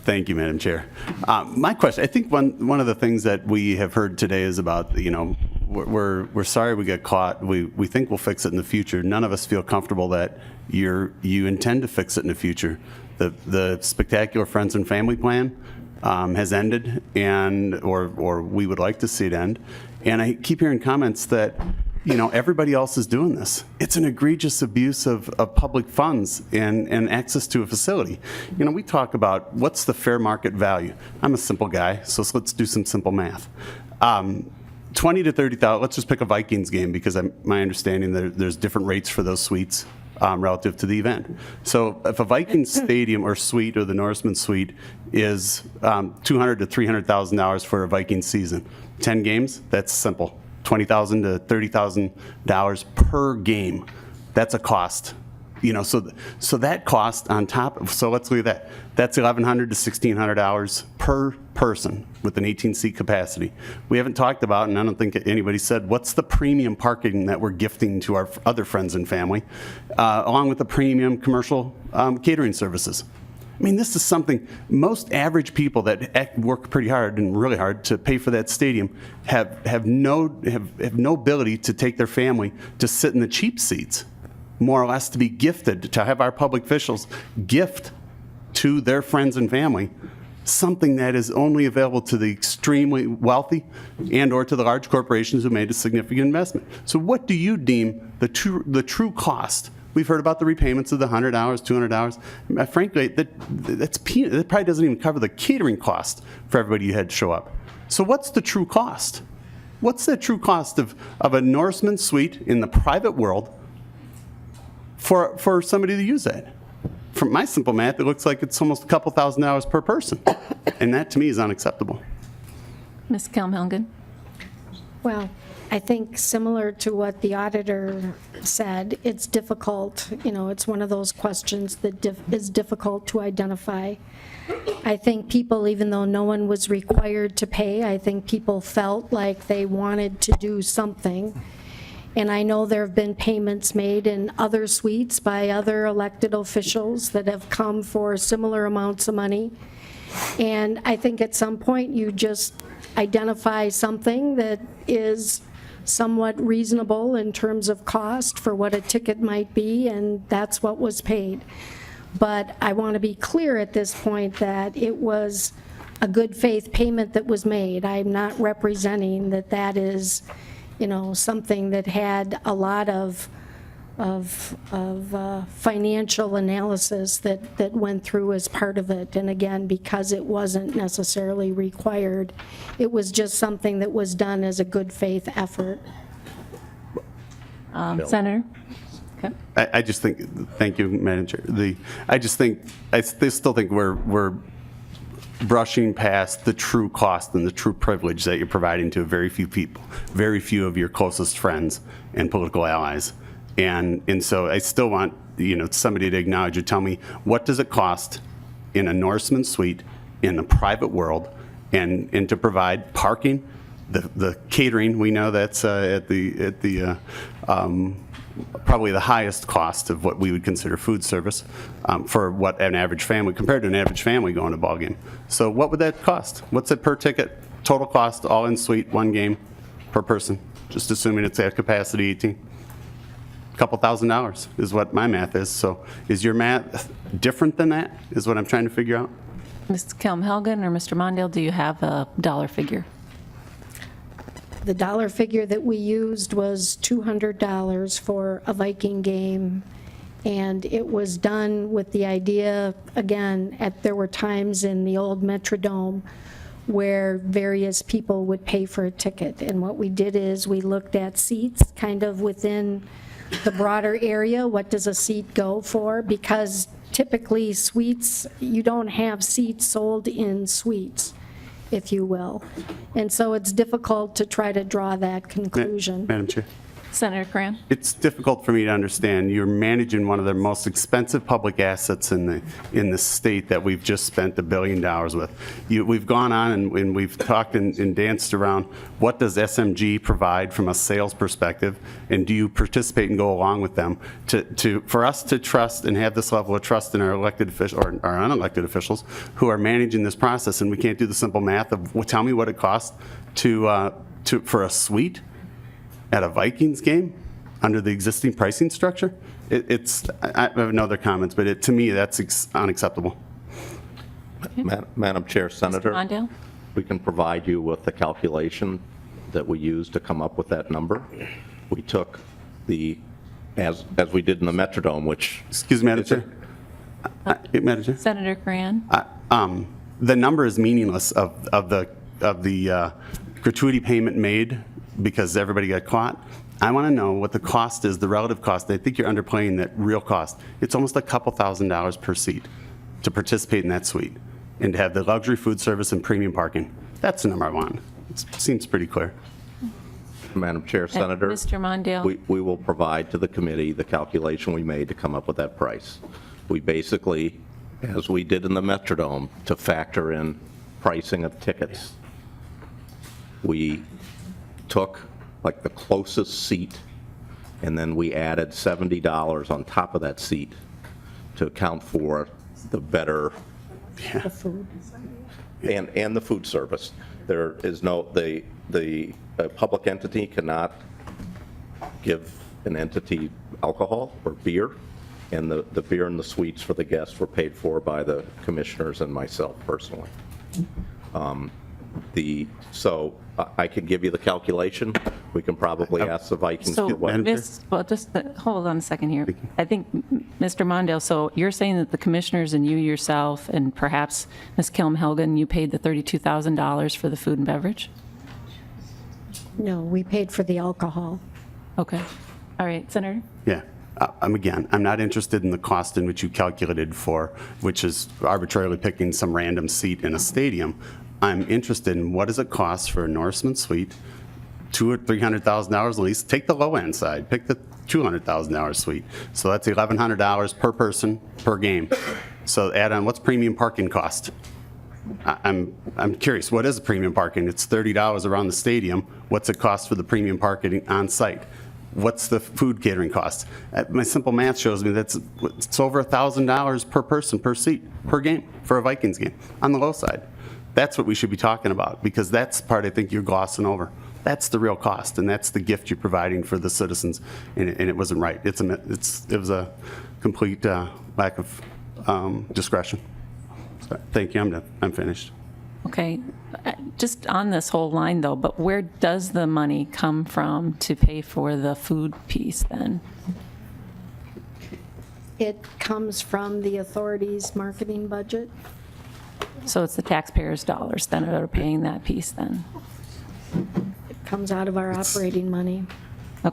Thank you, Madam Chair. My question, I think one of the things that we have heard today is about, we're sorry we got caught. We think we'll fix it in the future. None of us feel comfortable that you intend to fix it in the future. The spectacular friends and family plan has ended, or we would like to see it end. And I keep hearing comments that everybody else is doing this. It's an egregious abuse of public funds and access to a facility. We talk about what's the fair market value. I'm a simple guy, so let's do some simple math. 20 to 30,000. Let's just pick a Vikings game because my understanding there's different rates for those suites relative to the event. So if a Vikings stadium or suite or the Norseman suite is $200,000 to $300,000 for a Vikings season, 10 games, that's simple. $20,000 to $30,000 per game. That's a cost. So that cost on top of, so let's look at that. That's $1,100 to $1,600 per person with an 18-seat capacity. We haven't talked about, and I don't think anybody said, what's the premium parking that we're gifting to our other friends and family, along with the premium commercial catering services. I mean, this is something most average people that work pretty hard and really hard to pay for that stadium have no ability to take their family to sit in the cheap seats, more or less to be gifted, to have our public officials gift to their friends and family something that is only available to the extremely wealthy and or to the large corporations who made a significant investment. So what do you deem the true cost? We've heard about the repayments of the $100, $200. Frankly, that's peanut. That probably doesn't even cover the catering cost for everybody you had to show up. So what's the true cost? What's the true cost of a Norseman suite in the private world for somebody to use that? From my simple math, it looks like it's almost a couple $1,000s per person, and that to me is unacceptable. Ms. Kelmhelgen. Well, I think similar to what the auditor said, it's difficult. It's one of those questions that is difficult to identify. I think people, even though no one was required to pay, I think people felt like they wanted to do something. And I know there have been payments made in other suites by other elected officials that have come for similar amounts of money. And I think at some point you just identify something that is somewhat reasonable in terms of cost for what a ticket might be, and that's what was paid. But I want to be clear at this point that it was a good faith payment that was made. I'm not representing that is, something that had a lot of financial analysis that went through as part of it. And again, because it wasn't necessarily required, it was just something that was done as a good faith effort. Senator? Okay. I just think, thank you, Madam Chair. I still think we're brushing past the true cost and the true privilege that you're providing to very few people, very few of your closest friends and political allies. And so I still want somebody to acknowledge or tell me, what does it cost in a Norseman suite in the private world, and to provide parking, the catering. We know that's at the probably the highest cost of what we would consider food service for what an average family, compared to an average family going to a ball game. So what would that cost? What's it per ticket? Total cost, all in suite, one game per person, just assuming it's at capacity 18. Couple $1,000s is what my math is. So is your math different than that, is what I'm trying to figure out? Ms. Kelmhelgen or Mr. Mondale, do you have a dollar figure? The dollar figure that we used was $200 for a Viking game, and it was done with the idea, again, there were times in the old Metrodome where various people would pay for a ticket, and what we did is we looked at seats kind of within the broader area. What does a seat go for? Because typically suites, you don't have seats sold in suites, if you will. And so it's difficult to try to draw that conclusion. Madam Chair. Senator Koran? It's difficult for me to understand. You're managing one of the most expensive public assets in the state that we've just spent $1 billion with. We've gone on and we've talked and danced around, what does SMG provide from a sales perspective, and do you participate and go along with them for us to trust and have this level of trust in our elected officials or our unelected officials who are managing this process, and we can't do the simple math of, well, tell me what it costs for a suite at a Vikings game under the existing pricing structure. I have no other comments, but to me, that's unacceptable. Madam Chair, Senator, Mondale? we can provide you with the calculation that we used to come up with that number. We took as we did in the Metrodome, which... Excuse me, Madam Chair. Madam Chair. Senator Koran? The number is meaningless of the gratuity payment made because everybody got caught. I want to know what the cost is, the relative cost. I think you're underplaying that real cost. It's almost a couple $1,000s per seat to participate in that suite and to have the luxury food service and premium parking. That's the number I want. It seems pretty clear. Madam Chair, Senator, Mr. Mondale? we will provide to the committee the calculation we made to come up with that price. We basically, as we did in the Metrodome, to factor in pricing of tickets, we took like the closest seat, and then we added $70 on top of that seat to account for the better The food. and the food service. There is no, the public entity cannot give an entity alcohol or beer, and the beer and the sweets for the guests were paid for by the commissioners and myself personally. So I could give you the calculation. We can probably ask the Vikings. So, to what- well, just hold on a second here. I think, Mr. Mondale, so you're saying that the commissioners and you yourself and perhaps Ms. Kilm-Helgen, you paid the $32,000 for the food and beverage? No, we paid for the alcohol. Okay. All right, Senator? Yeah. I'm not interested in the cost in which you calculated for, which is arbitrarily picking some random seat in a stadium. I'm interested in what does it cost for a Norseman suite, $200,000 or $300,000 lease. Take the low end side, pick the $200,000 suite. So that's $1,100 per person per game. So add on, what's premium parking cost? I'm curious, what is a premium parking? It's $30 around the stadium. What's it cost for the premium parking on site? What's the food catering cost? My simple math shows me that's it's over $1,000 per person per seat per game for a Vikings game on the low side. That's what we should be talking about, because that's the part I think you're glossing over. That's the real cost, and that's the gift you're providing for the citizens, and it wasn't right. It was a complete lack of discretion. So, thank you. I'm done. I'm finished. Okay. Just on this whole line, though, but where does the money come from to pay for the food piece then? It comes from the authority's marketing budget. So it's the taxpayers' dollars then that are paying that piece then? It comes out of our operating money.